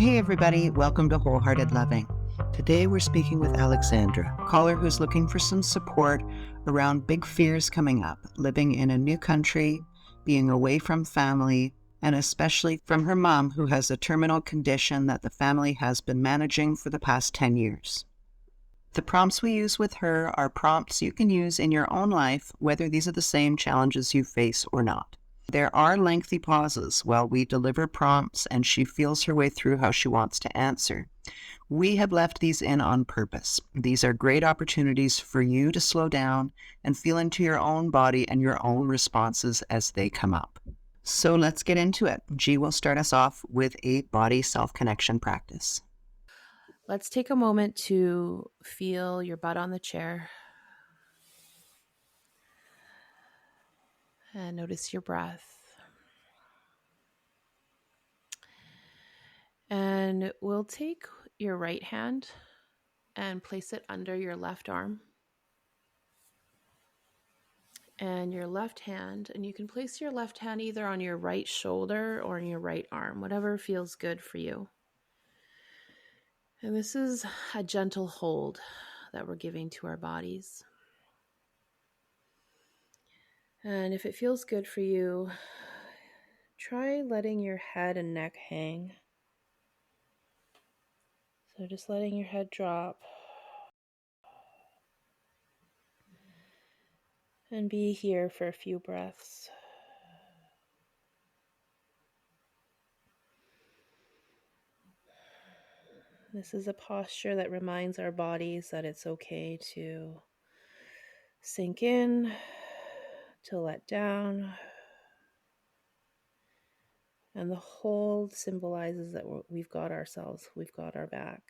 Hey everybody, welcome to Wholehearted Loving. Today we're speaking with Aleksandra, a caller who's looking for some support around big fears coming up, living in a new country, being away from family, and especially from her mom who has a terminal condition that the family has been managing for the past 10 years. The prompts we use with her are prompts you can use in your own life, whether these are the same challenges you face or not. There are lengthy pauses while we deliver prompts and she feels her way through how she wants to answer. We have left these in on purpose. These are great opportunities for you to slow down and feel into your own body and your own responses as they come up. So let's get into it. G will start us off with a body self-connection practice. Let's take a moment to feel your butt on the chair and notice your breath. And we'll take your right hand and place it under your left arm. And your left hand, and you can place your left hand either on your right shoulder or on your right arm, whatever feels good for you. And this is a gentle hold that we're giving to our bodies. And if it feels good for you, try letting your head and neck hang. So just letting your head drop and be here for a few breaths. This is a posture that reminds our bodies that it's okay to sink in, to let down. And the hold symbolizes that we've got ourselves, we've got our back.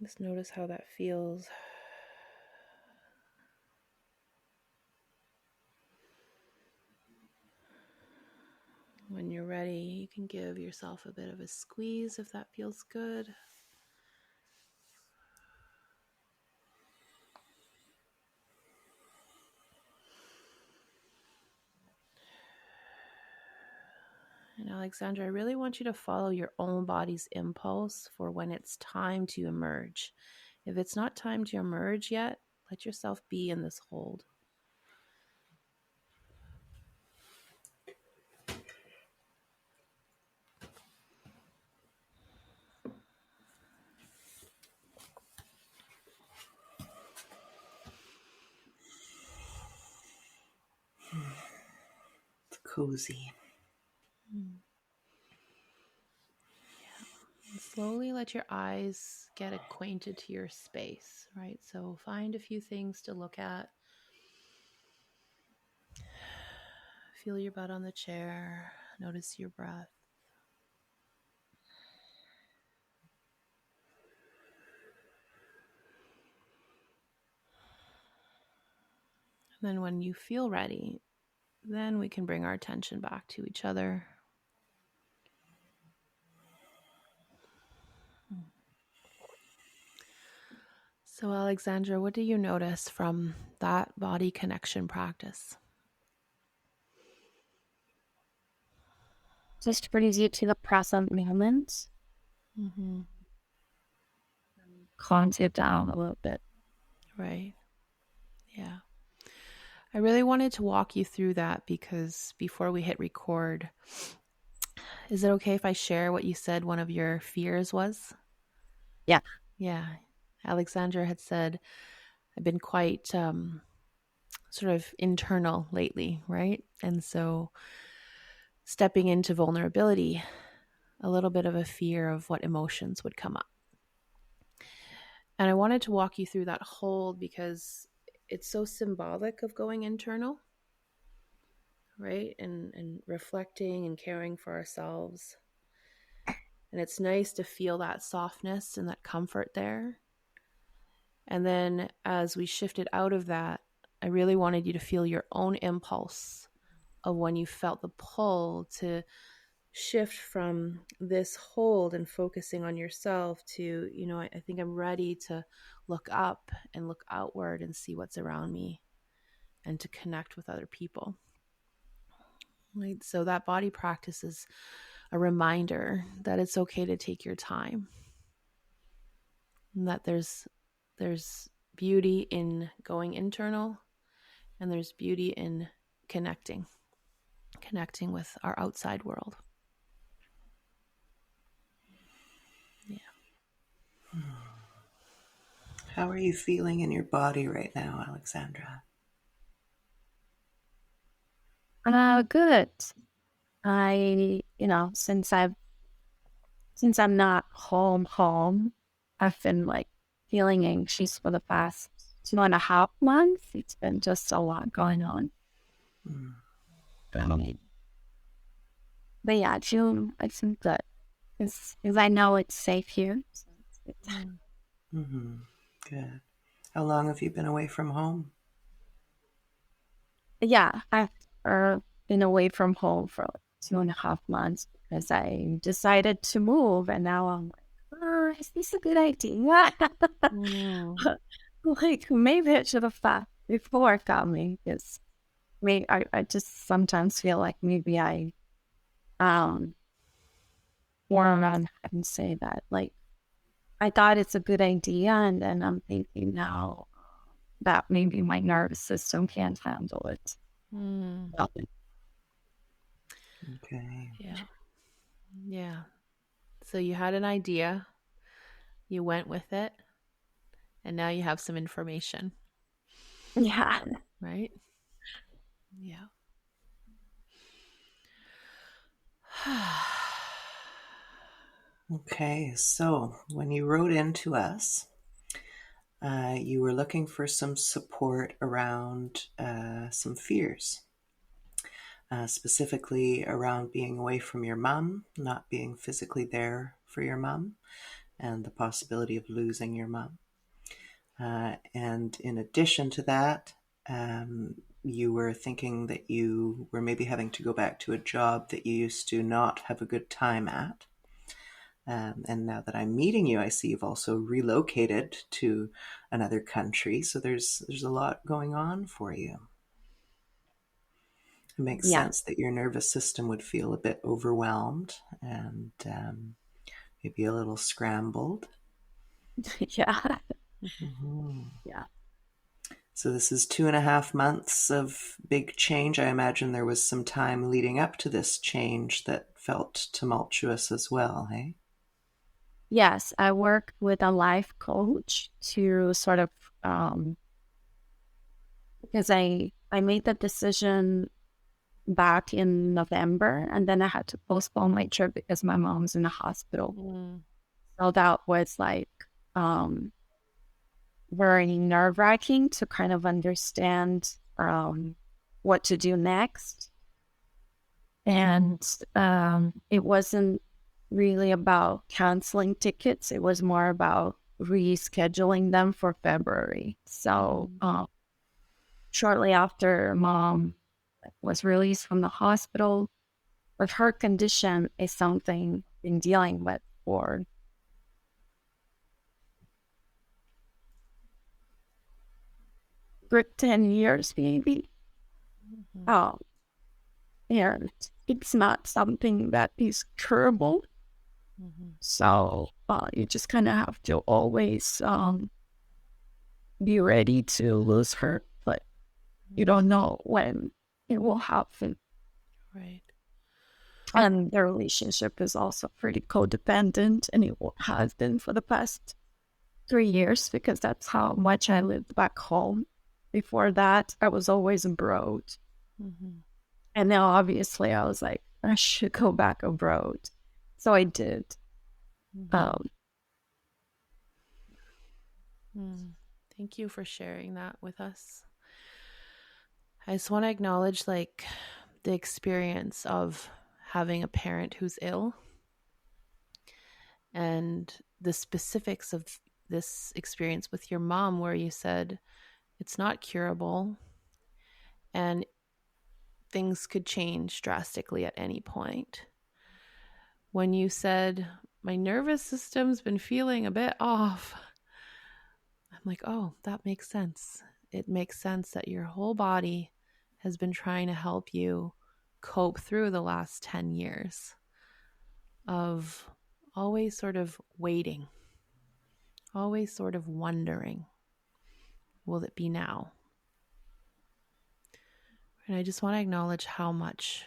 Just notice how that feels. When you're ready, you can give yourself a bit of a squeeze if that feels good. And Aleksandra, I really want you to follow your own body's impulse for when it's time to emerge. If it's not time to emerge yet, let yourself be in this hold. It's cozy. And slowly let your eyes get acquainted to your space, right? So find a few things to look at. Feel your butt on the chair. Notice your breath. And then when you feel ready, then we can bring our attention back to each other. So, Aleksandra, what do you notice from that body connection practice? Just brings you to the present moment. Mm-hmm. Calms you down a little bit. Right. Yeah. I really wanted to walk you through that because before we hit record, is it okay if I share what you said one of your fears was? Yeah. Yeah. Aleksandra had said, I've been quite sort of internal lately, right? And so stepping into vulnerability, a little bit of a fear of what emotions would come up. And I wanted to walk you through that hold because it's so symbolic of going internal, right? And reflecting and caring for ourselves. And it's nice to feel that softness and that comfort there. And then as we shifted out of that, I really wanted you to feel your own impulse of when you felt the pull to shift from this hold and focusing on yourself to, I think I'm ready to look up and look outward and see what's around me. and to connect with other people. Right? So that body practice is a reminder that it's okay to take your time, and that there's beauty in going internal, and there's beauty in connecting with our outside world. Yeah. How are you feeling in your body right now, Aleksandra? Good. Since I'm not home, I've been like feeling anxious for the past 2.5 months. It's been just a lot going on. Mm. But yeah, I feel good. Because I know it's safe here. So it's Mm-hmm. Good. How long have you been away from home? Yeah, I've been away from home for like 2.5 months because I decided to move, and now I'm like, is this a good idea? Like, maybe I should have thought before coming, because I just sometimes feel like maybe I or I can say that, like, I thought it's a good idea, and then I'm thinking now that maybe my nervous system can't handle it. Okay. Yeah. So you had an idea, you went with it, and now you have some information. Yeah. Right? Yeah. Okay, so when you wrote into us, you were looking for some support around some fears, specifically around being away from your mom, not being physically there for your mom, and the possibility of losing your mom. And in addition to that, you were thinking that you were maybe having to go back to a job that you used to not have a good time at. And now that I'm meeting you, I see you've also relocated to another country. So there's a lot going on for you. It makes Yeah. sense that your nervous system would feel a bit overwhelmed and maybe a little scrambled. Yeah. Mm-hmm. Yeah. So this is 2.5 months of big change. I imagine there was some time leading up to this change that felt tumultuous as well, hey? Yes, I work with a life coach to sort of because I made the decision back in November, and then I had to postpone my trip because my mom's in the hospital. So that was like very nerve-wracking to kind of understand what to do next. And it wasn't really about canceling tickets. It was more about rescheduling them for February. So shortly after mom was released from the hospital, but her condition is something I've been dealing with for good 10 years, maybe. And it's not something that is curable. So you just kind of have to always be ready to lose her, but you don't know when it will happen. Right. And the relationship is also pretty codependent, and it has been for the past 3 years because that's how much I lived back home. Before that, I was always abroad. And now, obviously, I was like, I should go back abroad. So I did. Thank you for sharing that with us. I just want to acknowledge like the experience of having a parent who's ill and the specifics of this experience with your mom, where you said it's not curable and things could change drastically at any point. When you said, my nervous system's been feeling a bit off, I'm like, oh, that makes sense. it makes sense that your whole body has been trying to help you cope through the last 10 years of always sort of waiting, always sort of wondering, will it be now? And I just want to acknowledge how much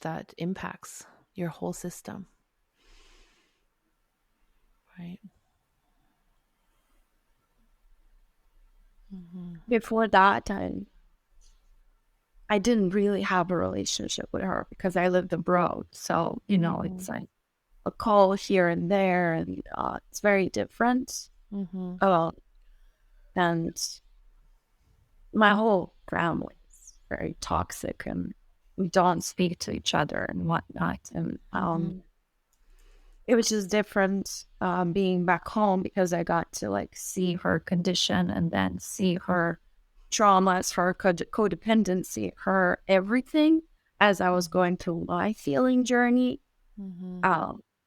that impacts your whole system, right? Mm-hmm. Before that, I didn't really have a relationship with her because I lived abroad. So, it's like a call here and there, and it's very different. Mm-hmm. And my whole family is very toxic, and we don't speak to each other and whatnot. And it was just different being back home because I got to like see her condition and then see her traumas, her codependency, her everything as I was going through my healing journey.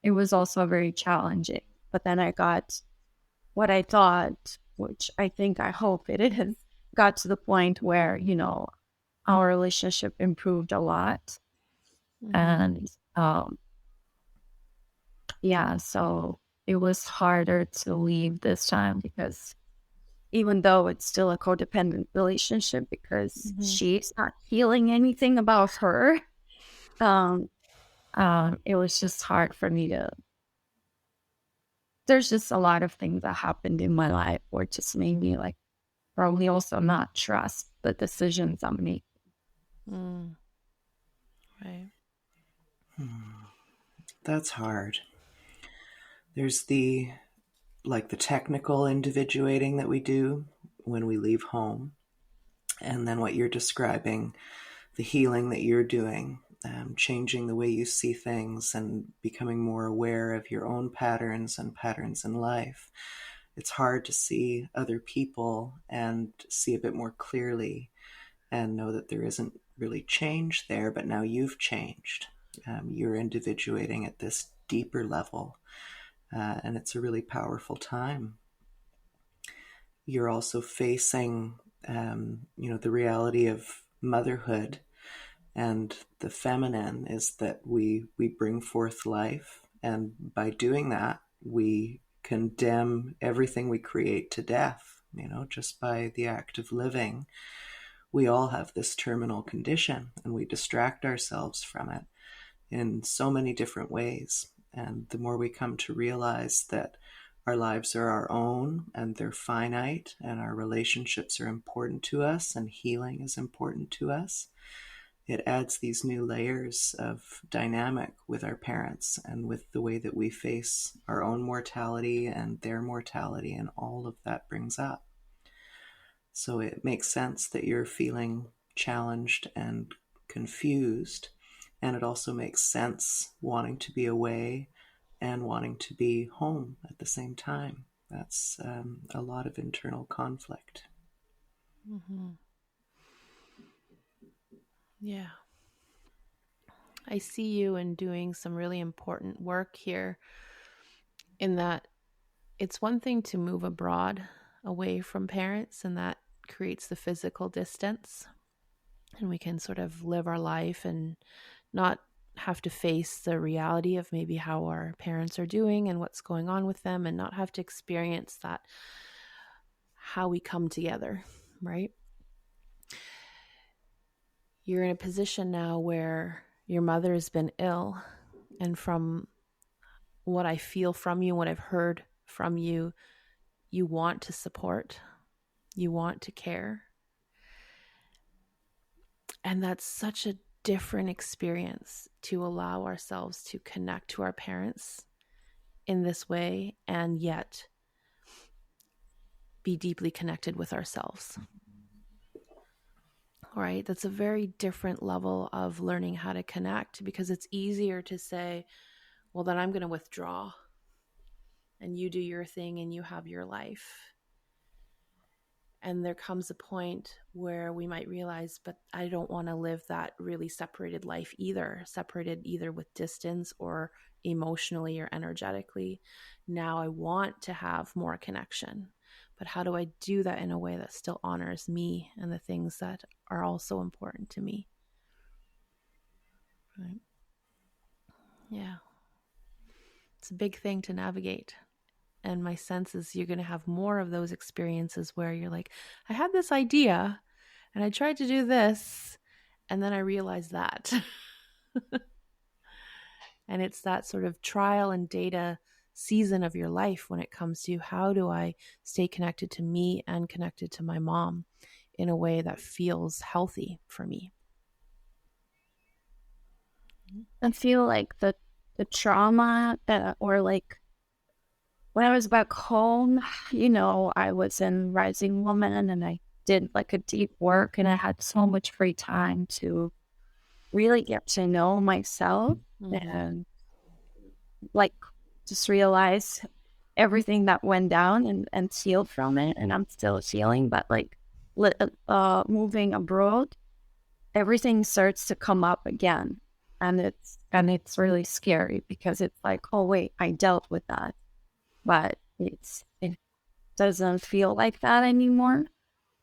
It was also very challenging. But then I got what I thought, which I hope it is, got to the point where, our relationship improved a lot. And yeah, so it was harder to leave this time because even though it's still a codependent relationship because she's not healing anything about her, it was just hard for me to. There's just a lot of things that happened in my life where it just made me like probably also not trust the decisions I'm making. Right. That's hard. There's the technical individuating that we do when we leave home. And then what you're describing, the healing that you're doing, changing the way you see things and becoming more aware of your own patterns and patterns in life. It's hard to see other people and see a bit more clearly and know that there isn't really change there, but now you've changed. You're individuating at this deeper level, and it's a really powerful time. You're also facing, the reality of motherhood, and the feminine is that we bring forth life, and by doing that, we condemn everything we create to death. Just by the act of living, we all have this terminal condition, and we distract ourselves from it in so many different ways. And the more we come to realize that our lives are our own and they're finite, and our relationships are important to us, and healing is important to us, it adds these new layers of dynamic with our parents and with the way that we face our own mortality and their mortality, and all of that brings up. So it makes sense that you're feeling challenged and confused, and it also makes sense wanting to be away and wanting to be home at the same time. That's a lot of internal conflict. Yeah. I see you in doing some really important work here, in that it's one thing to move abroad away from parents, and that creates the physical distance, and we can sort of live our life and not have to face the reality of maybe how our parents are doing and what's going on with them, and not have to experience that, how we come together, right? You're in a position now where your mother has been ill, and from what I feel from you, what I've heard from you, you want to support, you want to care. And that's such a different experience, to allow ourselves to connect to our parents in this way and yet be deeply connected with ourselves. All right, that's a very different level of learning how to connect, because it's easier to say, well, then I'm going to withdraw and you do your thing and you have your life. And there comes a point where we might realize, but I don't want to live that really separated life either, separated either with distance or emotionally or energetically. Now I want to have more connection. but how do I do that in a way that still honors me and the things that are also important to me? Right. Yeah. It's a big thing to navigate. And my sense is you're going to have more of those experiences where you're like, I had this idea and I tried to do this, and then I realized that. And it's that sort of trial and data season of your life when it comes to how do I stay connected to me and connected to my mom in a way that feels healthy for me. I feel like the trauma or like when I was back home, I was in Rising Woman and I did like a deep work and I had so much free time to really get to know myself and like just realize everything that went down and heal from it. And I'm still healing, but like moving abroad, everything starts to come up again. And it's really scary because it's like, oh wait, I dealt with that. But it doesn't feel like that anymore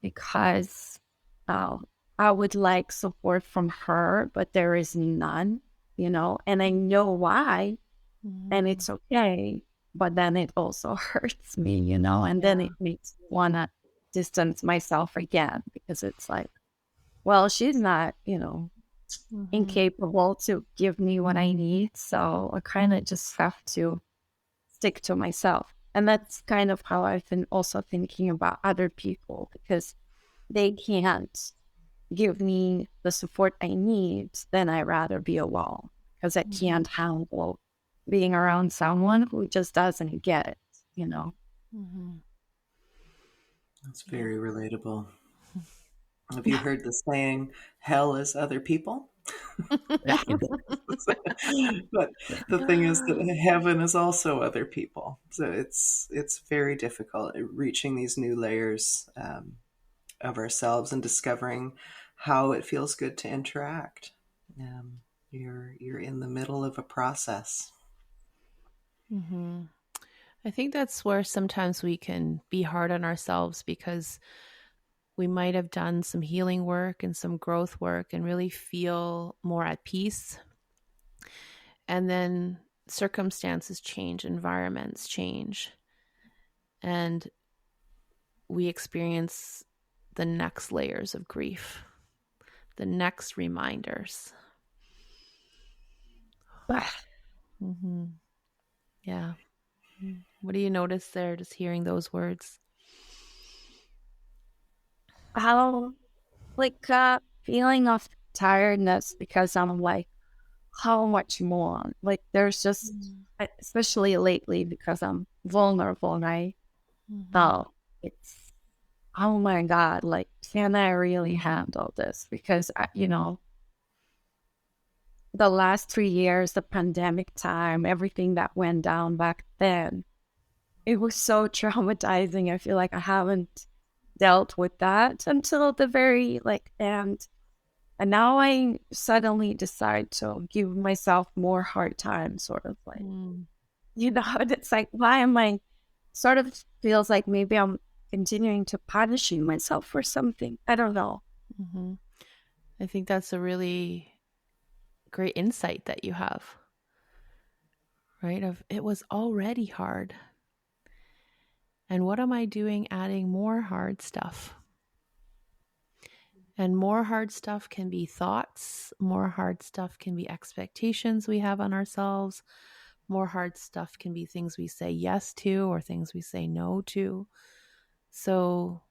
because I would like support from her, but there is none, and I know why, and it's okay. But then it also hurts me, and then it makes me want to distance myself again because it's like, well, she's not, incapable to give me what I need. So I kind of just have to stick to myself. And that's kind of how I've been also thinking about other people because they can't give me the support I need, then I'd rather be alone because I can't handle being around someone who just doesn't get it, That's very relatable. Have you heard the saying, hell is other people? But the thing is that heaven is also other people. So it's very difficult reaching these new layers of ourselves and discovering how it feels good to interact. You're in the middle of a process. I think that's where sometimes we can be hard on ourselves because we might have done some healing work and some growth work and really feel more at peace. And then circumstances change, environments change, and we experience the next layers of grief, the next reminders. Yeah. What do you notice there, just hearing those words? How, like, feeling of tiredness because I'm like, how much more? Like, there's just, especially lately because I'm vulnerable, right? So it's, oh my God, like, can I really handle this? Because, the last 3 years, the pandemic time, everything that went down back then, it was so traumatizing. I feel like I haven't dealt with that until the very end. And now I suddenly decide to give myself more hard time, sort of like, it's like, why am I sort of feels like maybe I'm continuing to punishing myself for something. I don't know. I think that's a really great insight that you have, right? Of it was already hard. And what am I doing adding more hard stuff? And more hard stuff can be thoughts. More hard stuff can be expectations we have on ourselves. More hard stuff can be things we say yes to or things we say no to. So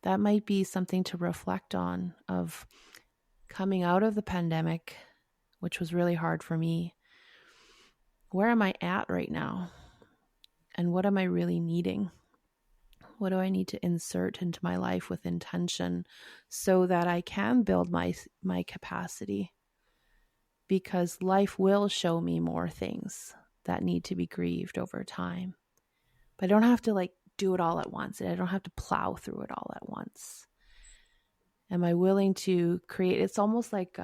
that might be something to reflect on of coming out of the pandemic, which was really hard for me. Where am I at right now? And what am I really needing? What do I need to insert into my life with intention so that I can build my capacity? Because life will show me more things that need to be grieved over time. But I don't have to do it all at once. I don't have to plow through it all at once. Am I willing to create? It's almost like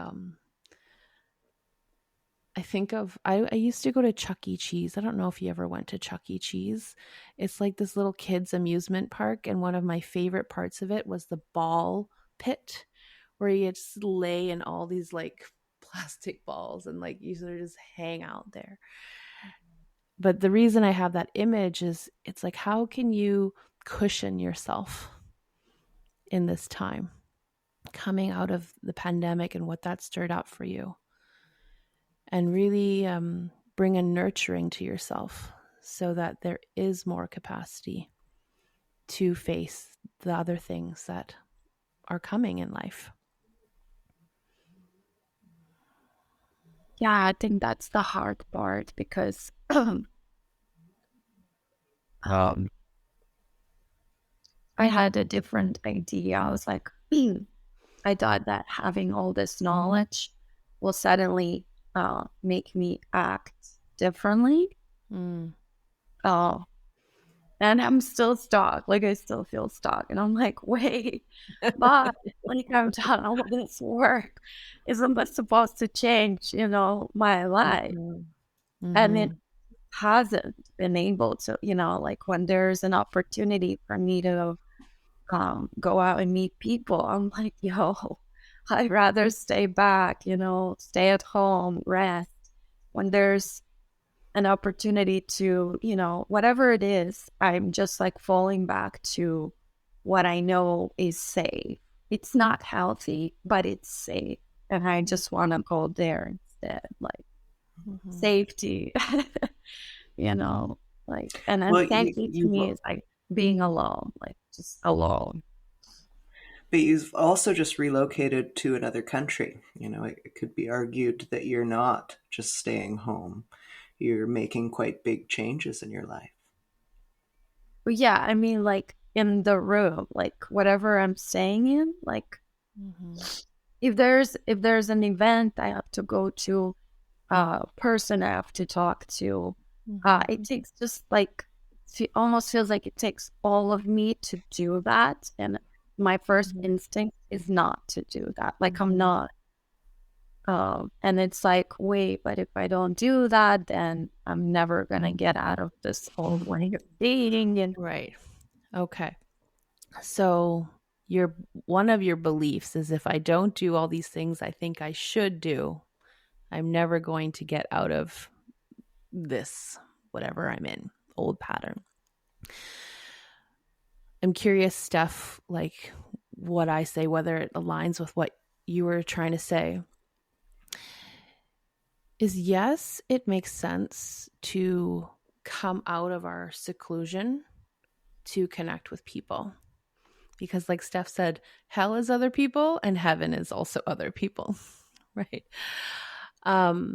I think of, I used to go to Chuck E. Cheese. I don't know if you ever went to Chuck E. Cheese. It's like this little kids' amusement park. And one of my favorite parts of it was the ball pit where you just lay in all these like plastic balls and like you sort of just hang out there. But the reason I have that image is it's like, how can you cushion yourself in this time coming out of the pandemic and what that stirred up for you? And really bring a nurturing to yourself so that there is more capacity to face the other things that are coming in life. Yeah, I think that's the hard part because I had a different idea. I was like, I thought that having all this knowledge will suddenly make me act differently. Mm. And I'm still stuck. Like, I still feel stuck. And I'm like, wait, but like, I've done all of this work. Isn't that supposed to change, my life? Mm-hmm. And it hasn't been able to, like when there's an opportunity for me to go out and meet people, I'm like, yo, I'd rather stay back, stay at home, rest. When there's an opportunity to, whatever it is, I'm just like falling back to what I know is safe. It's not healthy, but it's safe. And I just want to go there instead, like safety, like, and Well, safety to me is like being alone, like just alone. but you've also just relocated to another country. It could be argued that you're not just staying home. You're making quite big changes in your life. But yeah, I mean, like in the room, like whatever I'm staying in, like if there's an event I have to go to, person I have to talk to, it takes just like, it almost feels like it takes all of me to do that. And my first instinct is not to do that. Like I'm not. And it's like, wait, but if I don't do that, then I'm never going to get out of this whole way of dating. And Right. Okay. So one of your beliefs is if I don't do all these things I think I should do, I'm never going to get out of this, whatever I'm in, old pattern. I'm curious, Steph, like what I say, whether it aligns with what you were trying to say. Is yes, it makes sense to come out of our seclusion to connect with people. Because like Steph said, hell is other people and heaven is also other people, right? But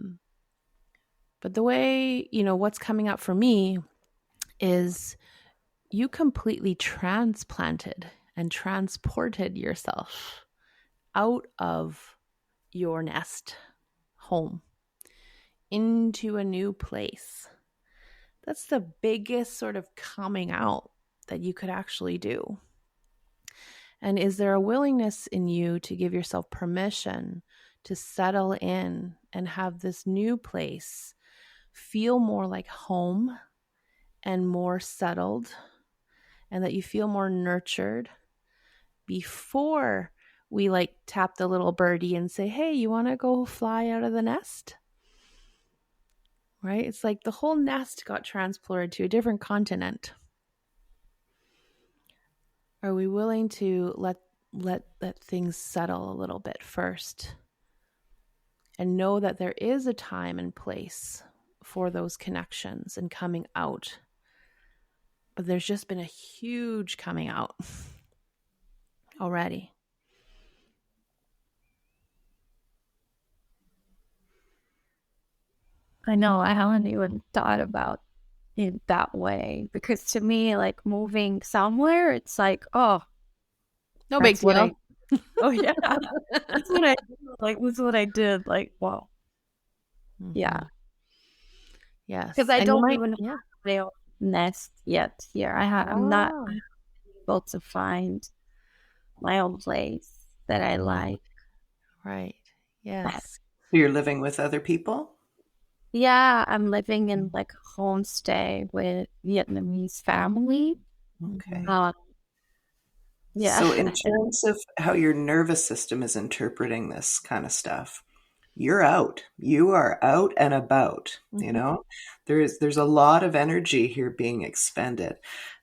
the way, what's coming up for me is you completely transplanted and transported yourself out of your nest home into a new place. That's the biggest sort of coming out that you could actually do. And is there a willingness in you to give yourself permission to settle in and have this new place feel more like home and more settled, and that you feel more nurtured before we like tap the little birdie and say, hey, you want to go fly out of the nest? Right? It's like the whole nest got transported to a different continent. Are we willing to let things settle a little bit first and know that there is a time and place for those connections and coming out? But there's just been a huge coming out already. I know I haven't even thought about it that way, because to me, like moving somewhere, it's like, oh, No big deal. Oh yeah, that's what I do. Like, that's what I did. Like, wow, yeah, Yes, because I and don't even have a nest yet here. I'm not able to find my own place that I like. Right. Yes. So you're living with other people? Yeah, I'm living in like a homestay with Vietnamese family. Okay. Yeah. So, in terms of how your nervous system is interpreting this kind of stuff, you're out. You are out and about. You know, there's a lot of energy here being expended,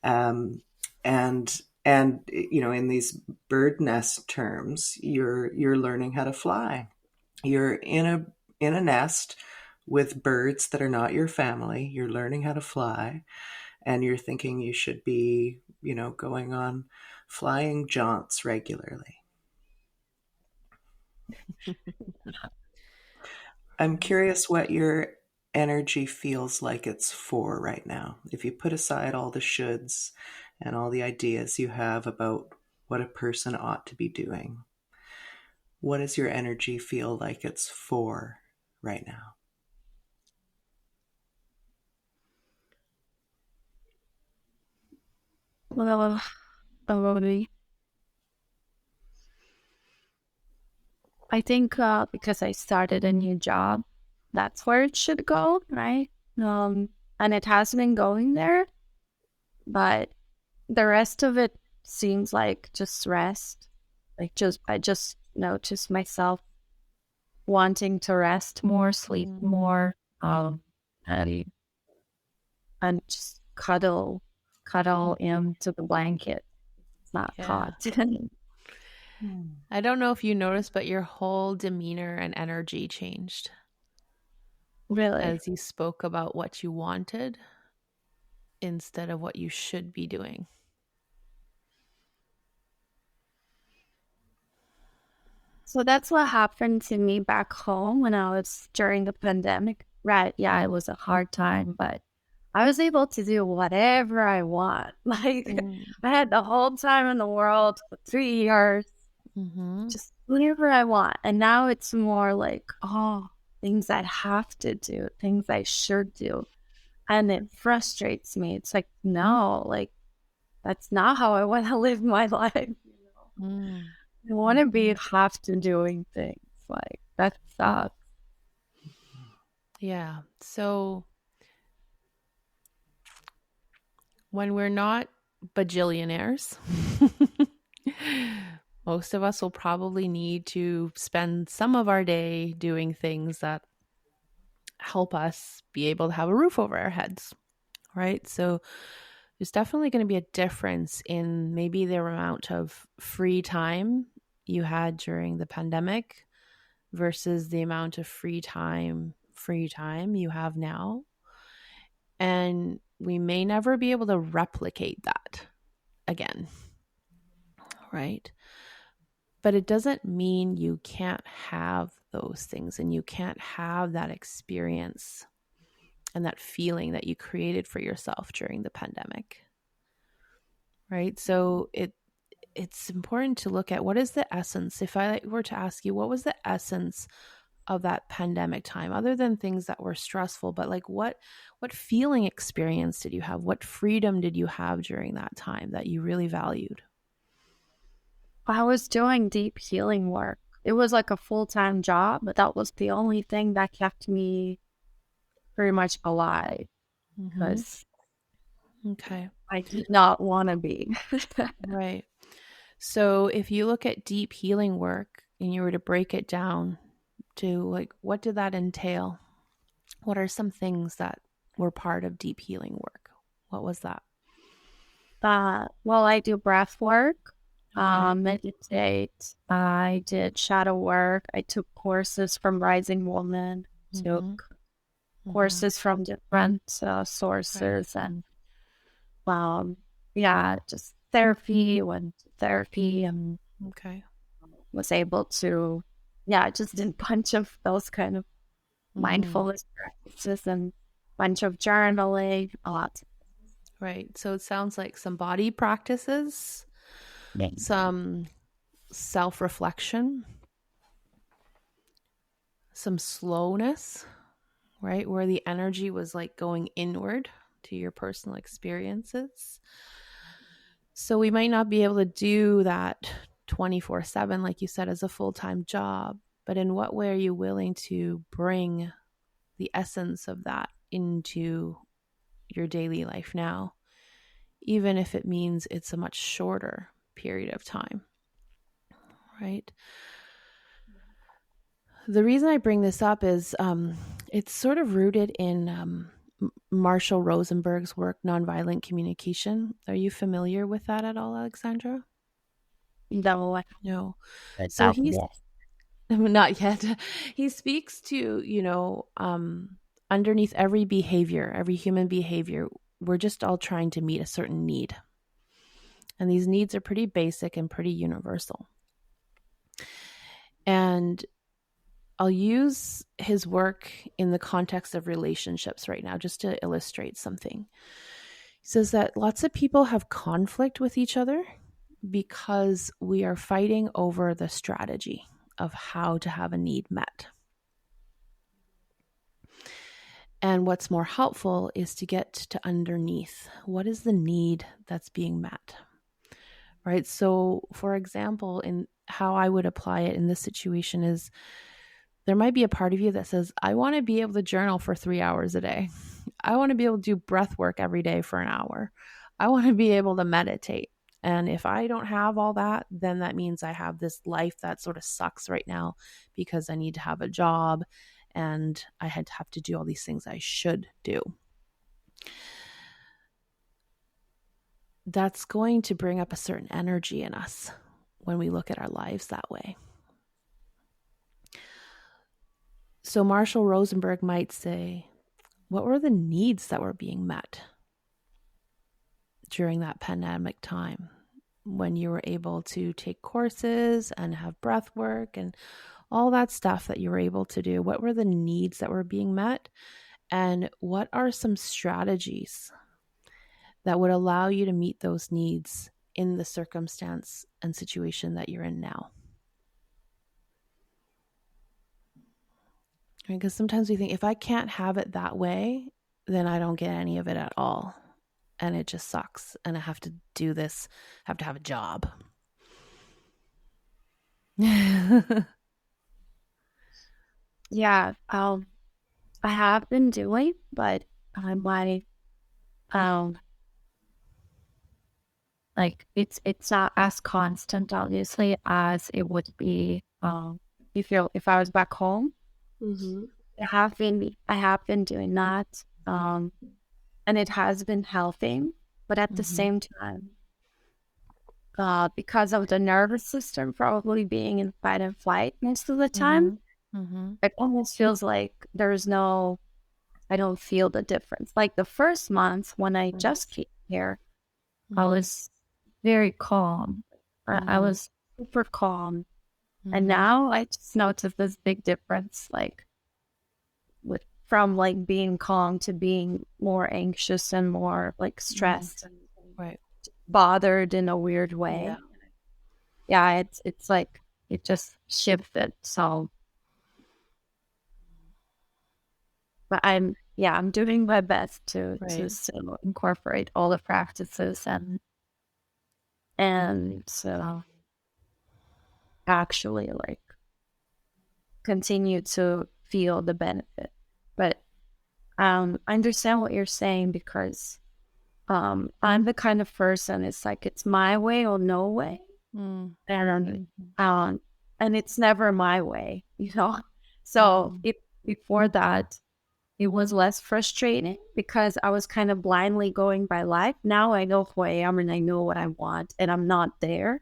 and in these bird nest terms, you're learning how to fly. You're in a nest with birds that are not your family. You're learning how to fly, and you're thinking you should be, going on flying jaunts regularly. I'm curious what your energy feels like it's for right now. If you put aside all the shoulds and all the ideas you have about what a person ought to be doing, what does your energy feel like it's for right now? Well, probably. I think because I started a new job, that's where it should go, right? And it has been going there, but the rest of it seems like just rest. I just noticed myself wanting to rest more, sleep more, and and just cuddle into the blanket. It's not Yeah. hot. I don't know if you noticed, but your whole demeanor and energy changed Really. as you spoke about what you wanted instead of what you should be doing. So that's what happened to me back home when I was during the pandemic. Right. Yeah, it was a hard time, but I was able to do whatever I want. Like I had the whole time in the world for 3 years, just whatever I want. And now it's more like, oh, things I have to do, things I should do. And it frustrates me. It's like, no, like that's not how I want to live my life. I want to be have to doing things. Like that sucks. Yeah. So when we're not bajillionaires, most of us will probably need to spend some of our day doing things that help us be able to have a roof over our heads, right? So there's definitely going to be a difference in maybe the amount of free time you had during the pandemic versus the amount of free time you have now. And we may never be able to replicate that again, right? But it doesn't mean you can't have those things and you can't have that experience and that feeling that you created for yourself during the pandemic, right? So it's important to look at what is the essence. If I were to ask you, what was the essence of that pandemic time, other than things that were stressful, but like what feeling experience did you have? What freedom did you have during that time that you really valued? I was doing deep healing work. It was like a full-time job, but that was the only thing that kept me pretty much alive because Okay. I did not want to be. Right. So if you look at deep healing work and you were to break it down to like, what did that entail? What are some things that were part of deep healing work? What was that? Well, I do breath work, meditate. I did shadow work. I took courses from Rising Woman, took courses from different sources, and yeah, just therapy. Went to therapy and was able to, yeah, just did a bunch of those kind of mindfulness practices and bunch of journaling, a lot. Right. So it sounds like some body practices, some self-reflection, some slowness, right? Where the energy was like going inward to your personal experiences. So we might not be able to do that 24/7, like you said, as a full-time job, but in what way are you willing to bring the essence of that into your daily life now, even if it means it's a much shorter period of time, right? The reason I bring this up is it's sort of rooted in Marshall Rosenberg's work, Nonviolent Communication. Are you familiar with that at all, Aleksandra? No, No. it's So not he's yet. not yet. He speaks to, underneath every behavior, every human behavior, we're just all trying to meet a certain need. And these needs are pretty basic and pretty universal. And I'll use his work in the context of relationships right now, just to illustrate something. He says that lots of people have conflict with each other because we are fighting over the strategy of how to have a need met. And what's more helpful is to get to underneath. What is the need that's being met? Right? So, for example, in how I would apply it in this situation is there might be a part of you that says, I want to be able to journal for 3 hours a day. I want to be able to do breath work every day for an hour. I want to be able to meditate. And if I don't have all that, then that means I have this life that sort of sucks right now because I need to have a job and I had to have to do all these things I should do. That's going to bring up a certain energy in us when we look at our lives that way. So Marshall Rosenberg might say, what were the needs that were being met during that pandemic time when you were able to take courses and have breath work and all that stuff that you were able to do? What were the needs that were being met? And what are some strategies that would allow you to meet those needs in the circumstance and situation that you're in now? Because sometimes we think, if I can't have it that way, then I don't get any of it at all. And it just sucks. And I have to do this, have to have a job. Yeah, I have been doing, but my like it's not as constant, obviously, as it would be if I was back home. Mm-hmm. I have been doing that, and it has been helping, but at the same time, because of the nervous system probably being in fight and flight most of the time, it almost feels like I don't feel the difference. Like the first month when I just came here, I was very calm. I was super calm. And now I just noticed this big difference, like from like being calm to being more anxious and more like stressed and Right. bothered in a weird way. Yeah, it's like it just shifted. So, but I'm doing my best to still incorporate all the practices and so actually like continue to feel the benefit. But I understand what you're saying because I'm the kind of person, it's like it's my way or no way. And and it's never my way, you know. So before that, it was less frustrating because I was kind of blindly going by life. Now I know who I am and I know what I want, and I'm not there,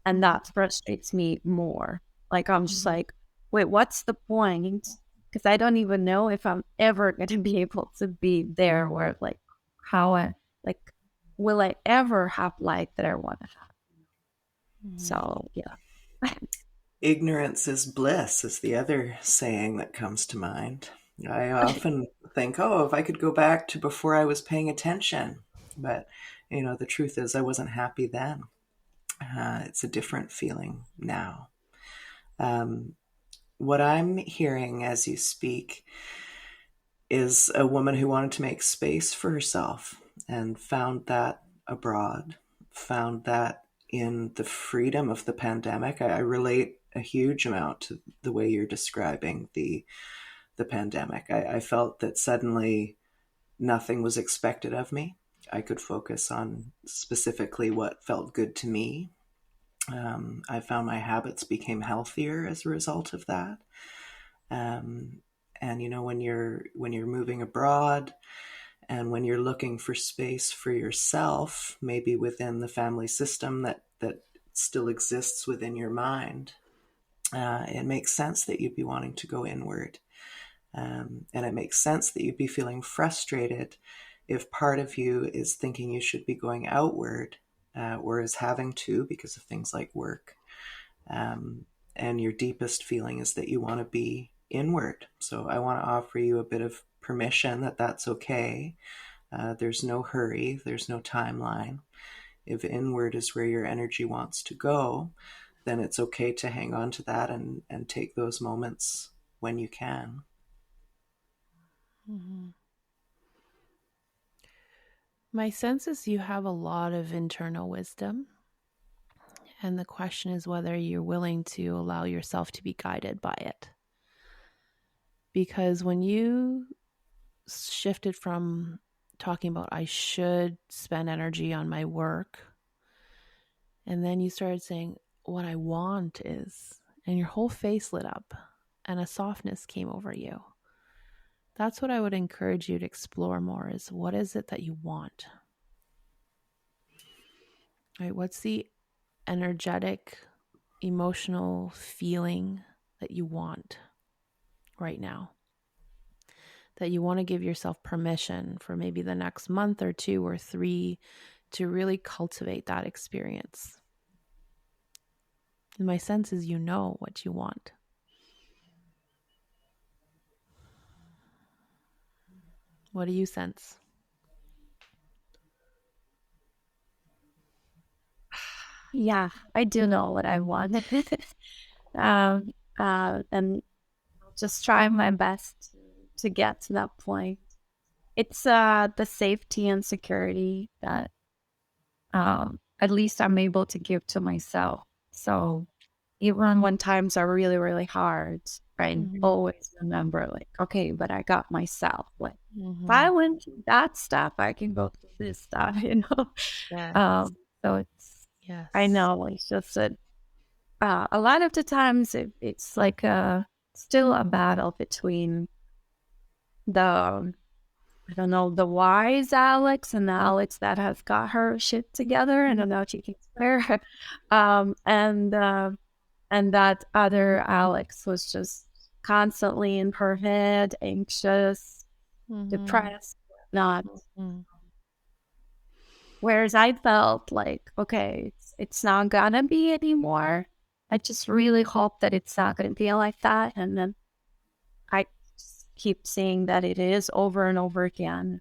and that frustrates me more. Like I'm just like, wait, what's the point? Because I don't even know if I'm ever going to be able to be there, where like will I ever have life that I want to have? So yeah. Ignorance is bliss is the other saying that comes to mind. I often think, oh, if I could go back to before I was paying attention. But, the truth is I wasn't happy then. It's a different feeling now. What I'm hearing as you speak is a woman who wanted to make space for herself and found that abroad, found that in the freedom of the pandemic. I relate a huge amount to the way you're describing the the pandemic. I felt that suddenly nothing was expected of me. I could focus on specifically what felt good to me. I found my habits became healthier as a result of that. Um, and when you're moving abroad, and when you're looking for space for yourself, maybe within the family system that still exists within your mind, it makes sense that you'd be wanting to go inward. And it makes sense that you'd be feeling frustrated if part of you is thinking you should be going outward, or is having to because of things like work. And your deepest feeling is that you want to be inward. So I want to offer you a bit of permission that that's okay. There's no hurry, there's no timeline. If inward is where your energy wants to go, then it's okay to hang on to that and take those moments when you can. Mm-hmm. My sense is you have a lot of internal wisdom. And the question is whether you're willing to allow yourself to be guided by it. Because when you shifted from talking about I should spend energy on my work, and then you started saying what I want is, and your whole face lit up and a softness came over you. That's what I would encourage you to explore more, is what is it that you want? Right? What's the energetic, emotional feeling that you want right now? That you want to give yourself permission for maybe the next month or 2 or 3 to really cultivate that experience. And my sense is you know what you want. What do you sense? Yeah, I do know what I want. And just try my best to get to that point. It's the safety and security that at least I'm able to give to myself. So even when times are really, really hard, I always remember, like, okay, but I got myself. Like, if I went through that stuff, I can go through this stuff, Yes. So it's, Yes. I know, it's just that a lot of the times it's like still a battle between the, I don't know, the wise Alex and the Alex that has got her shit together. I don't know if you can swear. And that other Alex was just constantly in her head, anxious, depressed, not. Whereas I felt like, okay, it's not gonna be anymore. I just really hope that it's not gonna be like that. And then I just keep seeing that it is over and over again.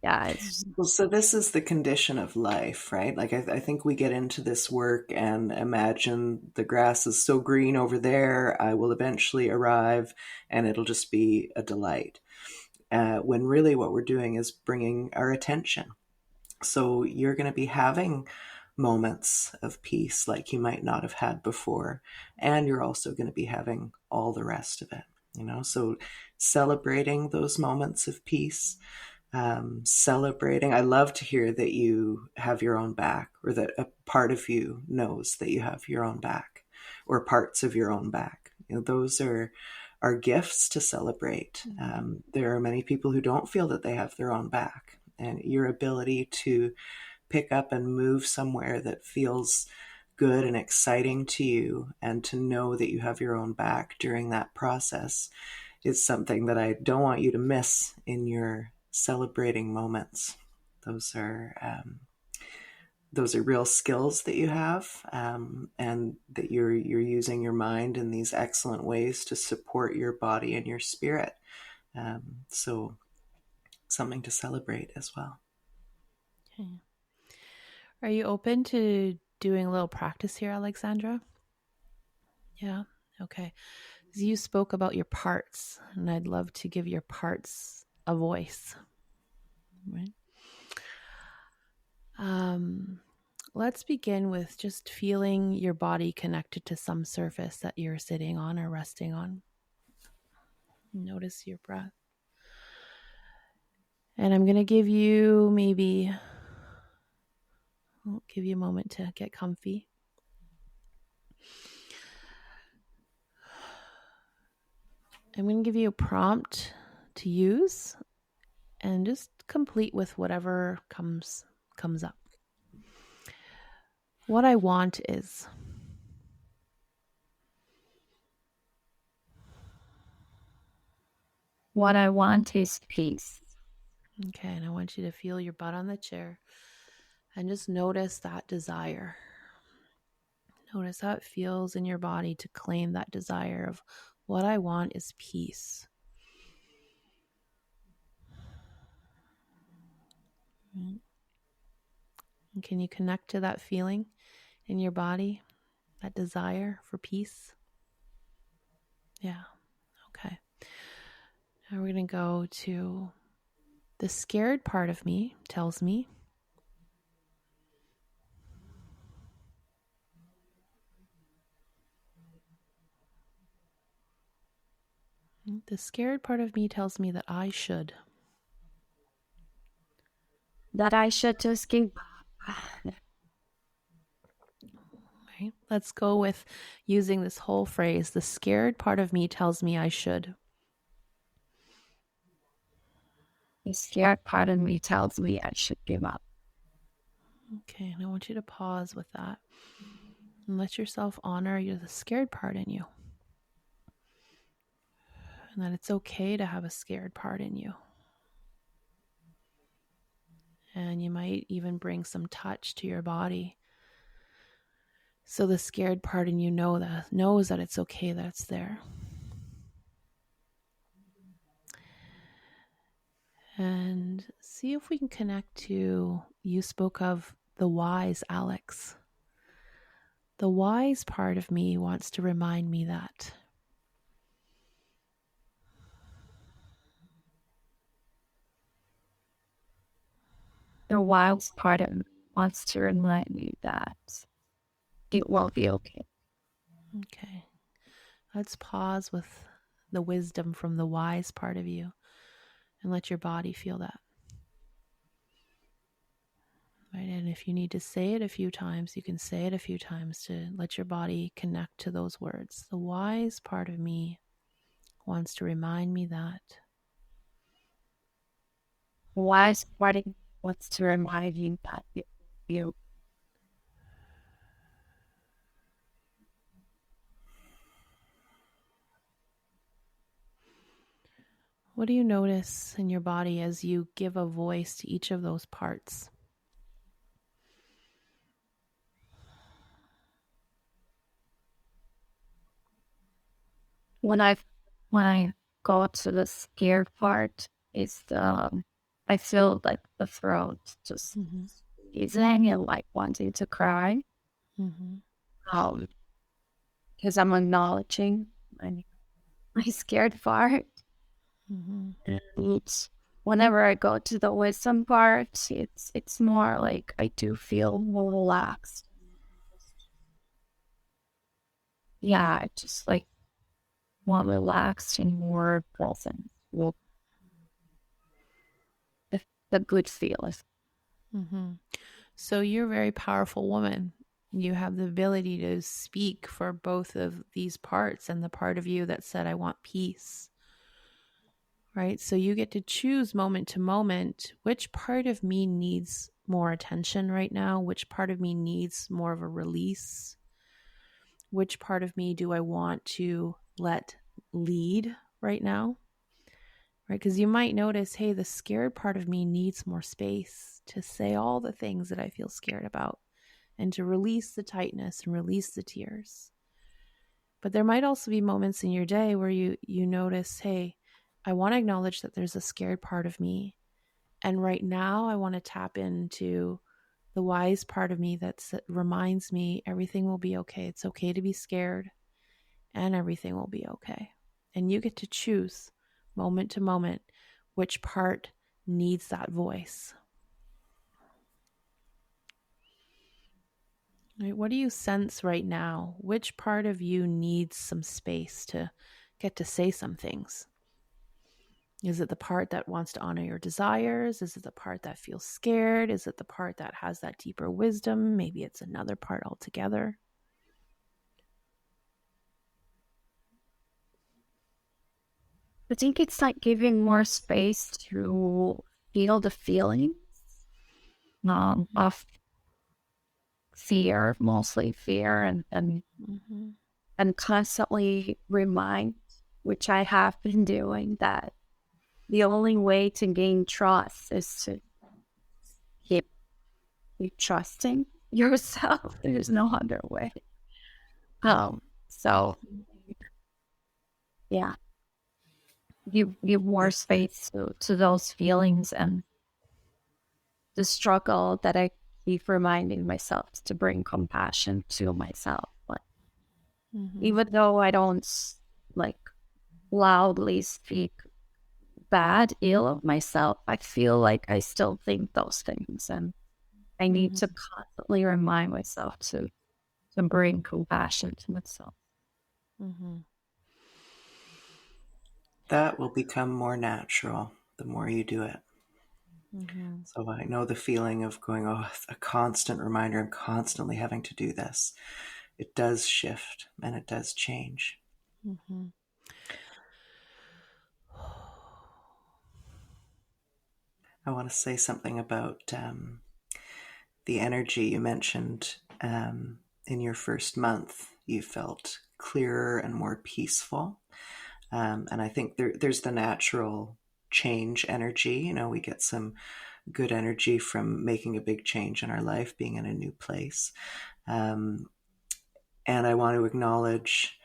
Yeah. Well, so this is the condition of life, right? Like I think we get into this work and imagine the grass is so green over there, I will eventually arrive and it'll just be a delight. When really what we're doing is bringing our attention. So you're going to be having moments of peace like you might not have had before. And you're also going to be having all the rest of it, So celebrating those moments of peace, celebrating. I love to hear that you have your own back, or that a part of you knows that you have your own back, or parts of your own back. Those are gifts to celebrate. There are many people who don't feel that they have their own back, and your ability to pick up and move somewhere that feels good and exciting to you, and to know that you have your own back during that process, is something that I don't want you to miss in your celebrating moments. Those are real skills that you have, and that you're using your mind in these excellent ways to support your body and your spirit. So something to celebrate as well. Okay. Are you open to doing a little practice here, Aleksandra? Yeah. Okay. You spoke about your parts, and I'd love to give your parts a voice. Right. Let's begin with just feeling your body connected to some surface that you're sitting on or resting on. Notice your breath. And I'm going to give you I'll give you a moment to get comfy. I'm going to give you a prompt to use and just complete with whatever comes up. What I want is What I want is peace. okay, and I want you to feel your butt on the chair and just notice that desire. Notice how it feels in your body to claim that desire of what I want is peace. And can you connect to that feeling in your body, that desire for peace? Yeah, okay. Now we're going to go to the scared part of me tells me that I should. That I should just give. Right? Let's go with using this whole phrase. The scared part of me tells me I should. The scared part of me tells me I should give up. Okay, and I want you to pause with that and let yourself honor the scared part in you. And that it's okay to have a scared part in you. And you might even bring some touch to your body. So the scared part in you knows that it's okay that it's there. And see if we can connect to, you spoke of the wise Alex. The wise part of me wants to remind me that. The wild part of me wants to remind me that it will be okay. Okay. Let's pause with the wisdom from the wise part of you and let your body feel that. Right? And if you need to say it a few times, you can say it a few times to let your body connect to those words. The wise part of me wants to remind me that. The wise part of me wants to remind you that it will be okay. What do you notice in your body as you give a voice to each of those parts? When I go to the scared part, I feel like the throat just easing and like wanting to cry. Because I'm acknowledging my scared part. And whenever I go to the wisdom part, it's more like I do feel more relaxed. Yeah, I just like more relaxed and more present. Well, the good feeling. So you're a very powerful woman. You have the ability to speak for both of these parts and the part of you that said, I want peace. Right? So you get to choose moment to moment which part of me needs more attention right now, which part of me needs more of a release, which part of me do I want to let lead right now. Right? Because you might notice, hey, the scared part of me needs more space to say all the things that I feel scared about and to release the tightness and release the tears. But there might also be moments in your day where you notice, hey, I want to acknowledge that there's a scared part of me. And right now I want to tap into the wise part of me that reminds me everything will be okay. It's okay to be scared and everything will be okay. And you get to choose moment to moment which part needs that voice. Right? What do you sense right now? Which part of you needs some space to get to say some things? Is it the part that wants to honor your desires? Is it the part that feels scared? Is it the part that has that deeper wisdom? Maybe it's another part altogether. I think it's like giving more space to feel the feelings of fear, mostly fear, and constantly remind, which I have been doing, that the only way to gain trust is to keep trusting yourself. There's no other way. So yeah, give more space to those feelings and the struggle that I keep reminding myself to bring compassion to myself. But even though I don't like loudly speak ill of myself, I feel like I still think those things, and I need to constantly remind myself to bring compassion to myself. That will become more natural the more you do it. So I know the feeling of going, oh, it's a constant reminder. I'm constantly having to do this. It does shift and it does change. I want to say something about the energy you mentioned. In your first month, you felt clearer and more peaceful. And I think there's the natural change energy. You know, we get some good energy from making a big change in our life, being in a new place. And I want to acknowledge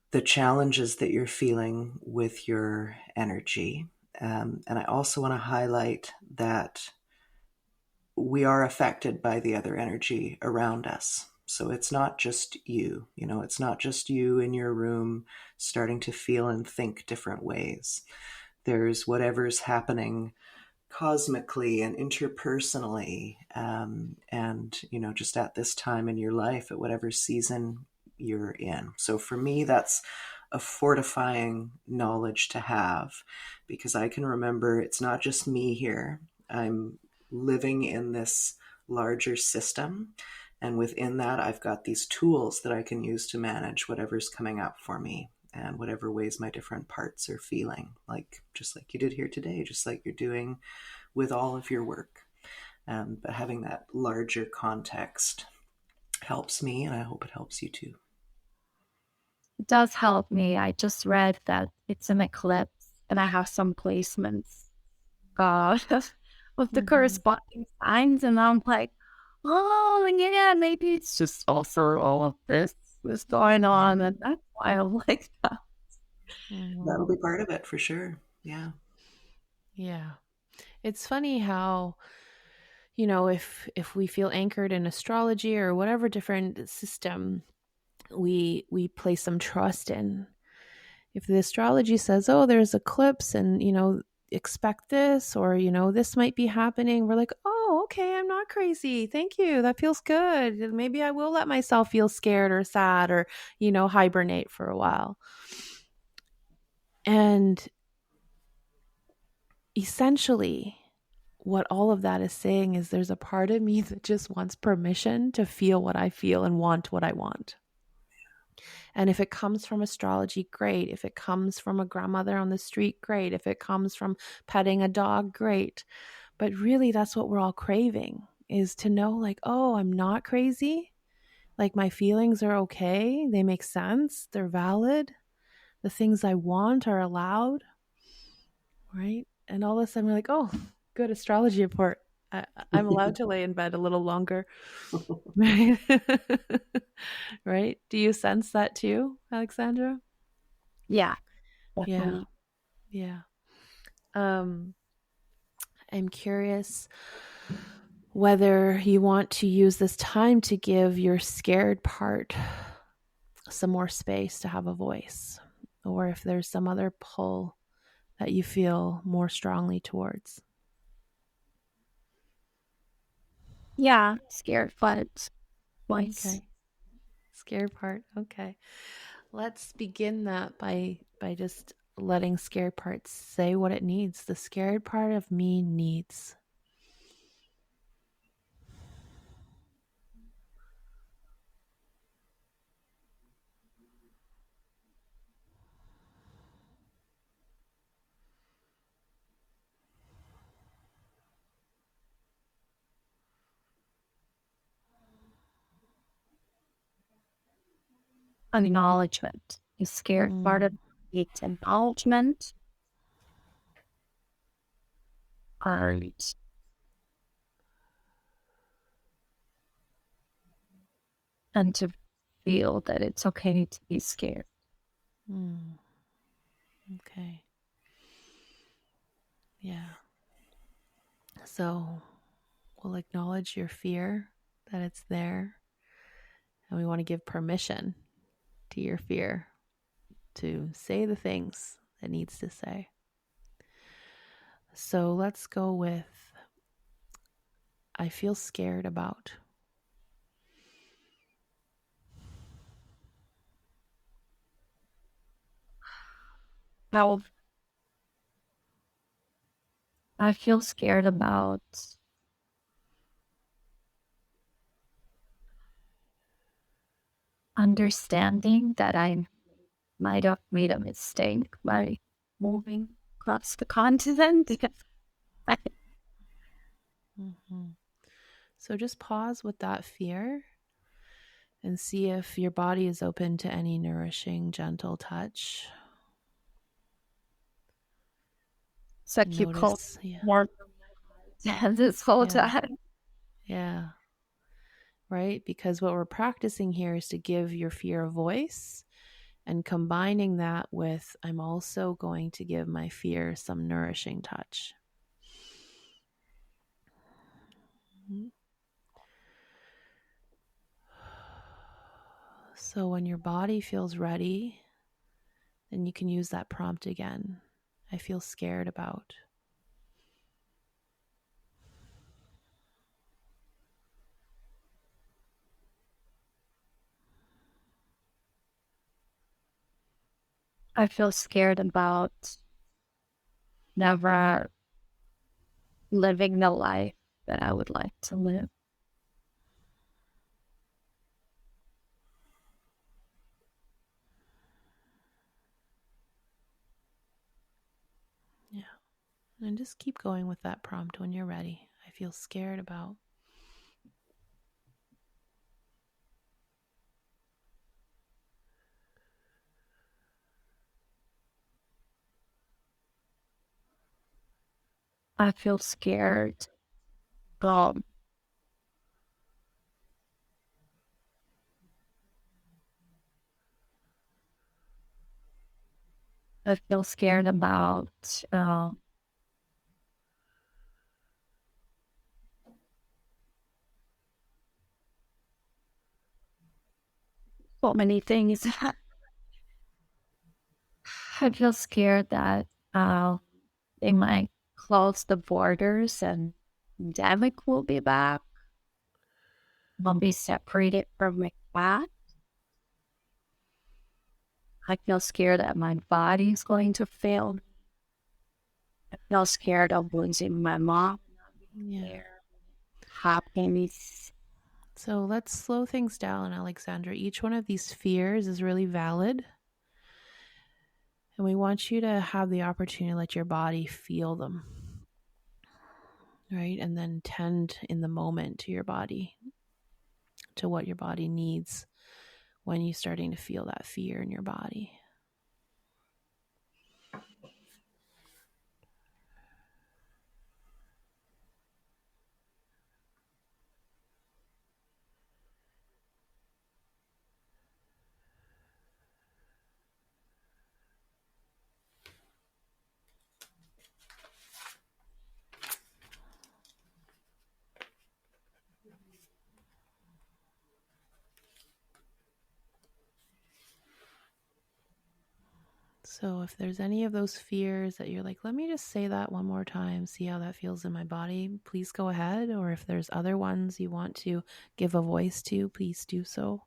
the challenges that you're feeling with your energy. And I also want to highlight that we are affected by the other energy around us. So it's not just you, it's not just you in your room starting to feel and think different ways. There's whatever's happening cosmically and interpersonally, and just at this time in your life, at whatever season you're in. So for me, that's a fortifying knowledge to have, because I can remember it's not just me here. I'm living in this larger system, and within that I've got these tools that I can use to manage whatever's coming up for me and whatever ways my different parts are feeling, like just like you did here today, just like you're doing with all of your work. But having that larger context helps me, and I hope it helps you too. It does help me. I just read that it's an eclipse, and I have some placements of the corresponding signs, and I'm like, oh yeah, maybe it's just also all of this was going on, and that's why I'm like that. That'll be part of it for sure. Yeah. Yeah. It's funny how, if we feel anchored in astrology or whatever different system we place some trust in. If the astrology says, oh, there's eclipse and, expect this, or, this might be happening, we're like, oh, okay, I'm not crazy. Thank you. That feels good. Maybe I will let myself feel scared or sad or, hibernate for a while. And essentially, what all of that is saying is there's a part of me that just wants permission to feel what I feel and want what I want. And if it comes from astrology, great. If it comes from a grandmother on the street, great. If it comes from petting a dog, great. But really, that's what we're all craving, is to know like, oh, I'm not crazy. Like my feelings are okay. They make sense. They're valid. The things I want are allowed. Right. And all of a sudden we're like, oh, good astrology report. I'm allowed to lay in bed a little longer. Right. Right. Do you sense that too, Aleksandra? Yeah. Yeah. Yeah. I'm curious whether you want to use this time to give your scared part some more space to have a voice, or if there's some other pull that you feel more strongly towards. Yeah, scared but voice. Okay. Scared part. Okay. Let's begin that by just letting scared parts say what it needs. The scared part of me needs. Acknowledgement. The scared part of it's acknowledgement. Art. And to feel that it's okay to be scared. Okay. Yeah. So we'll acknowledge your fear that it's there. And we want to give permission to your fear to say the things it needs to say. So let's go with, I feel scared about. Well, I feel scared about understanding that I might have made a mistake by moving across the continent. So just pause with that fear and see if your body is open to any nourishing, gentle touch. So I keep cold Yeah. warm this whole time. Yeah. Right? Because what we're practicing here is to give your fear a voice, and combining that with, I'm also going to give my fear some nourishing touch. So when your body feels ready, then you can use that prompt again. I feel scared about. I feel scared about never living the life that I would like to live. Yeah. And just keep going with that prompt when you're ready. I feel scared about. I feel scared. I feel scared about so many things. I feel scared that they might close the borders and pandemic will be back. I'll be separated from my cat. I feel scared that my body is going to fail. I feel scared of losing my mom. Yeah. Happiness. So let's slow things down, Aleksandra. Each one of these fears is really valid. And we want you to have the opportunity to let your body feel them. Right? And then tend in the moment to your body, to what your body needs when you're starting to feel that fear in your body. So if there's any of those fears that you're like, let me just say that one more time, see how that feels in my body, please go ahead. Or if there's other ones you want to give a voice to, please do so.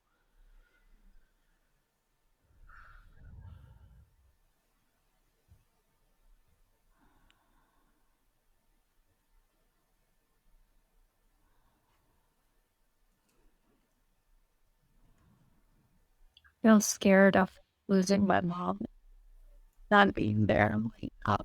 feel scared of losing my mom, not being there. I'm like, oh,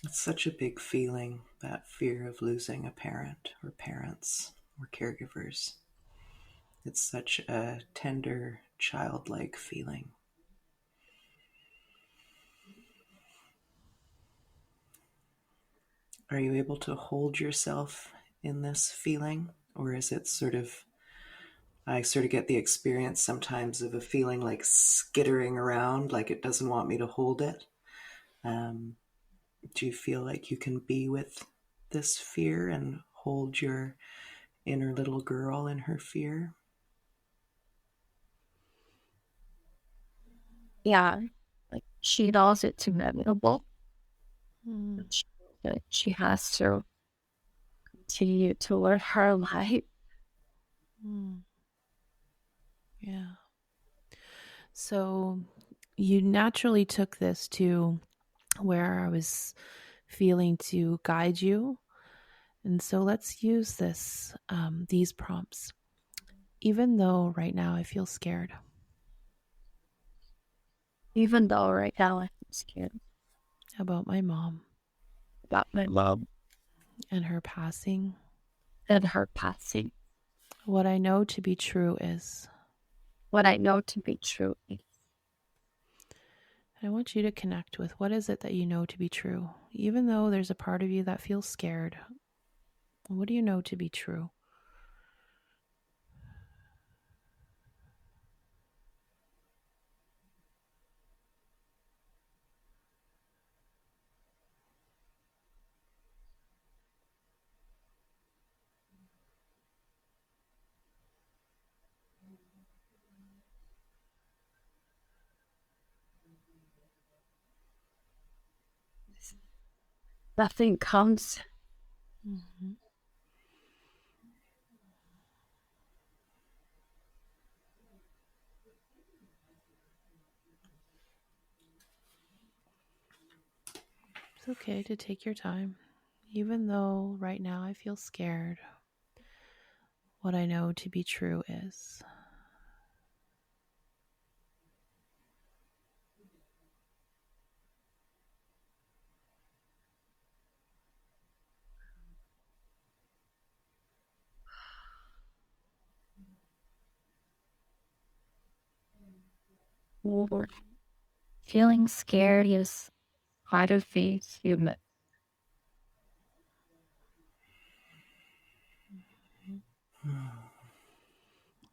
It's such a big feeling, that fear of losing a parent or parents or caregivers. It's such a tender, childlike feeling. Are you able to hold yourself in this feeling? Or is it I sort of get the experience sometimes of a feeling like skittering around, like it doesn't want me to hold it. Um, do you feel like you can be with this fear and hold your inner little girl in her fear? yeah, like she knows it's inevitable. Mm. She, that she has to continue to live her life. Mm. Yeah. So you naturally took this to where I was feeling to guide you. And so let's use these prompts. Even though right now I feel scared Even though right now I'm scared about my mom about my mom and her passing, and her passing, what I know to be true is, what I know to be true is I want you to connect with what is it that you know to be true. Even though there's a part of you that feels scared, what do you know to be true? nothing comes. Mm-hmm. It's okay to take your time. Even though right now I feel scared, what I know to be true is. Or feeling scared is part of being human.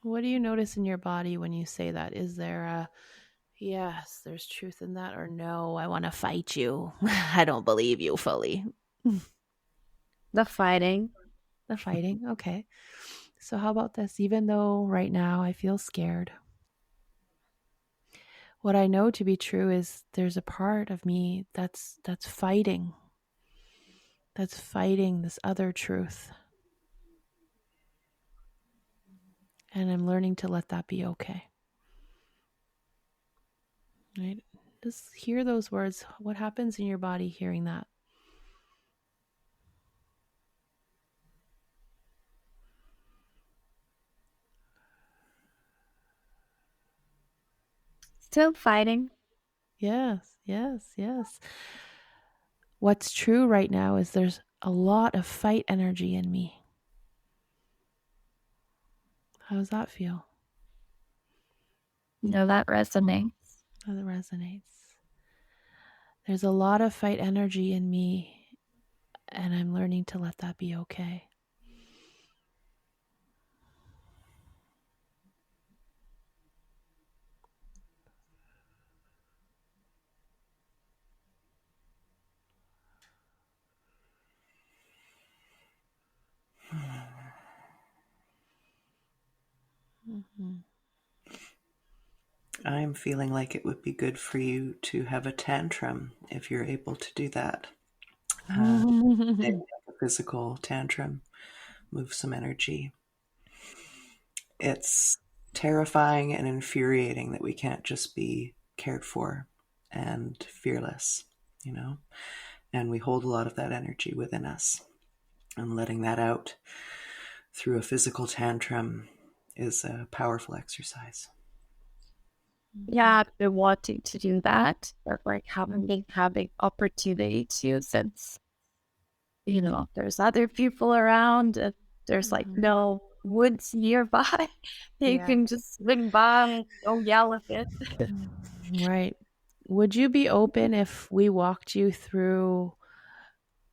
What do you notice in your body when you say that? Is there a yes, there's truth in that, or no, I want to fight you? I don't believe you fully. The fighting, The fighting, okay. So, how about this? Even though right now I feel scared, what I know to be true is there's a part of me that's fighting, that's fighting this other truth. And I'm learning to let that be okay. Right? Just hear those words. What happens in your body hearing that? still fighting. Yes, yes, yes. What's true right now is there's a lot of fight energy in me. How does that feel? You know, that resonates. How that resonates. There's a lot of fight energy in me, and I'm learning to let that be okay. Mm-hmm. I'm feeling like it would be good for you to have a tantrum if you're able to do that. Maybe like a physical tantrum, move some energy. It's terrifying and infuriating that we can't just be cared for and fearless, you know? And we hold a lot of that energy within us. And letting that out through a physical tantrum is a powerful exercise. Yeah, I've been wanting to do that, but like haven't been having opportunity to, since there's other people around and there's like no woods nearby. You Yeah. can just swing by and go yell a bit. Right. Would you be open if we walked you through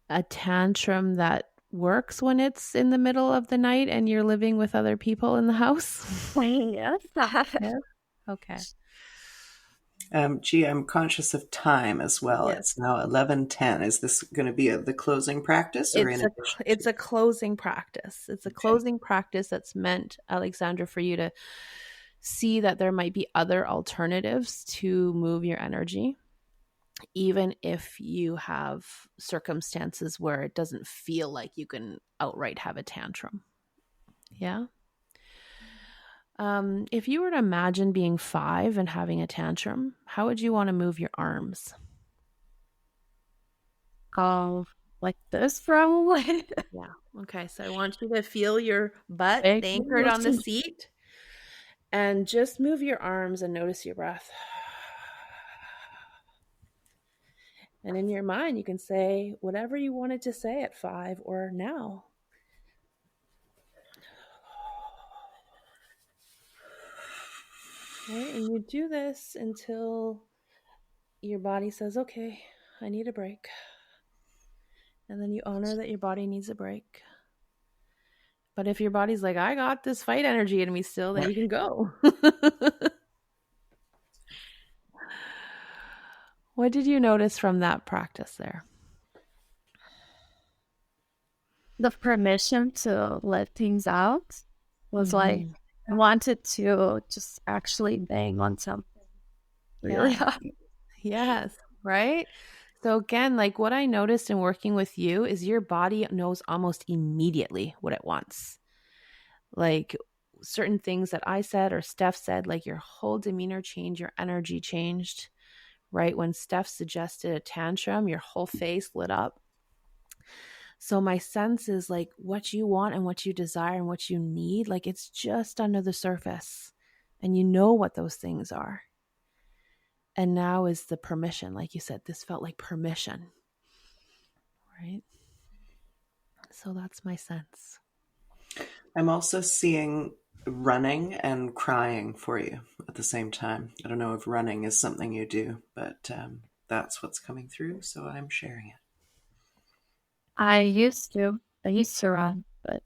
a tantrum that works when it's in the middle of the night and you're living with other people in the house? Yes. Okay. Gee, I'm conscious of time as well. Yes. It's now 11:10. Is this going to be the closing practice, or in addition It's to? a closing practice. It's a closing practice that's meant, Aleksandra, for you to see that there might be other alternatives to move your energy, even if you have circumstances where it doesn't feel like you can outright have a tantrum. Yeah. If you were to imagine being 5 and having a tantrum, how would you want to move your arms? Like this probably. Yeah. Okay. So I want you to feel your butt Thank anchored you. on the seat and just move your arms and notice your breath. And in your mind, you can say whatever you wanted to say at 5 or now. Right? And you do this until your body says, okay, I need a break. And then you honor that your body needs a break. But if your body's like, I got this fight energy in me still, then you can go. What did you notice from that practice there? The permission to let things out was like, I wanted to just actually bang on something really hard. Yes, right? So again, like what I noticed in working with you is your body knows almost immediately what it wants. Like certain things that I said or Steph said, like your whole demeanor changed, your energy changed, right? When Steph suggested a tantrum, your whole face lit up. So my sense is like what you want and what you desire and what you need, like it's just under the surface and you know what those things are. And now is the permission. Like you said, this felt like permission, right? So that's my sense. I'm also seeing running and crying for you at the same time. I don't know if running is something you do, but that's what's coming through, so I'm sharing it. I used to run, but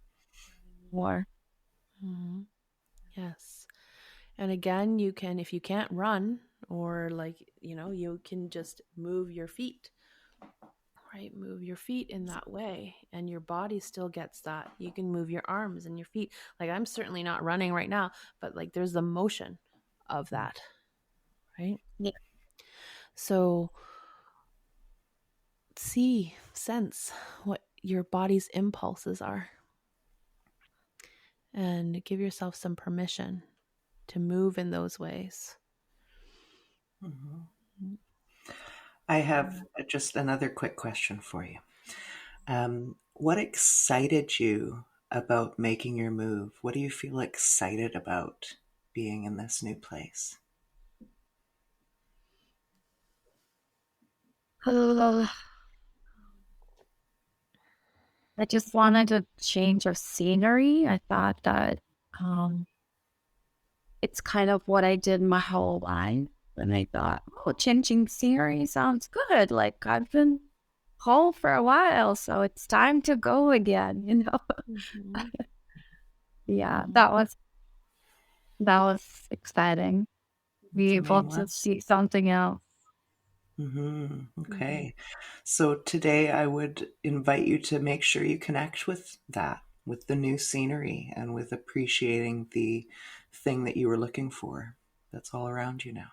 more. Mm-hmm. Yes. And again, you can, if you can't run or like, you can just move your feet, right? Move your feet in that way and your body still gets that. You can move your arms and your feet. Like I'm certainly not running right now, but like there's the motion of that, right? Yeah. So sense what your body's impulses are and give yourself some permission to move in those ways. Mm-hmm. I have just another quick question for you. What excited you about making your move? What do you feel excited about being in this new place? I just wanted to change of scenery. I thought that it's kind of what I did my whole life. And I thought, changing scenery sounds good. Like I've been home for a while, so it's time to go again, Mm-hmm. Yeah, that was exciting. Be able to see something else. Mm-hmm. Okay. So today I would invite you to make sure you connect with that, with the new scenery and with appreciating the thing that you were looking for. that's all around you now.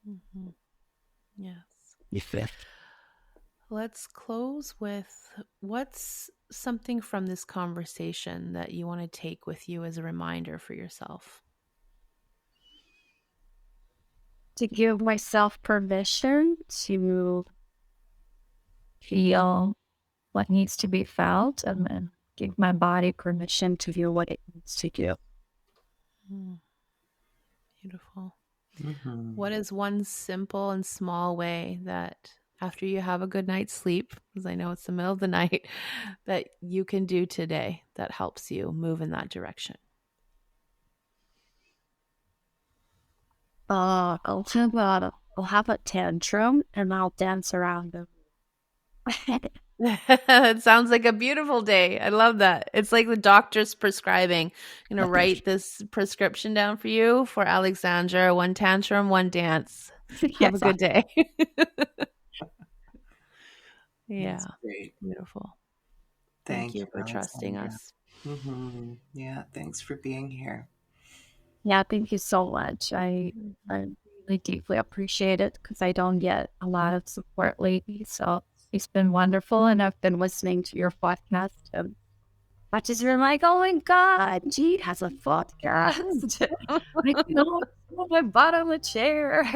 Mm-hmm. Yes. Yeah. Let's close with what's something from this conversation that you want to take with you as a reminder for yourself? To give myself permission to feel what needs to be felt, and then give my body permission to feel what it needs to do. Beautiful. Mm-hmm. What is one simple and small way that after you have a good night's sleep, because I know it's the middle of the night, that you can do today that helps you move in that direction? I'll have a tantrum and I'll dance around them. It sounds like a beautiful day. I love that. It's like the doctor's prescribing. I'm going to write this prescription down for you for Aleksandra. 1 tantrum, 1 dance. Have a good day. Yeah. That's great. Beautiful. Thank you for trusting Aleksandra. us. Mm-hmm. Yeah, thanks for being here. Yeah, thank you so much. I really deeply appreciate it because I don't get a lot of support lately. So it's been wonderful. And I've been listening to your podcast. I just been like, oh my God, Jeet has a podcast. I know my butt on the chair.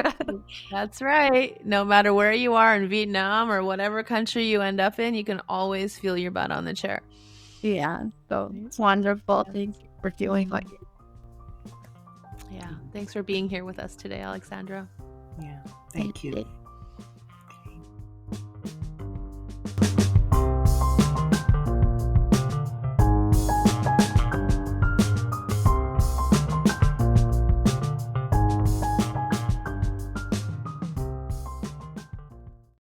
That's right. No matter where you are in Vietnam or whatever country you end up in, you can always feel your butt on the chair. Yeah, so it's wonderful. Thank you for doing what you Yeah. Thanks for being here with us today, Aleksandra. Yeah. Thank you.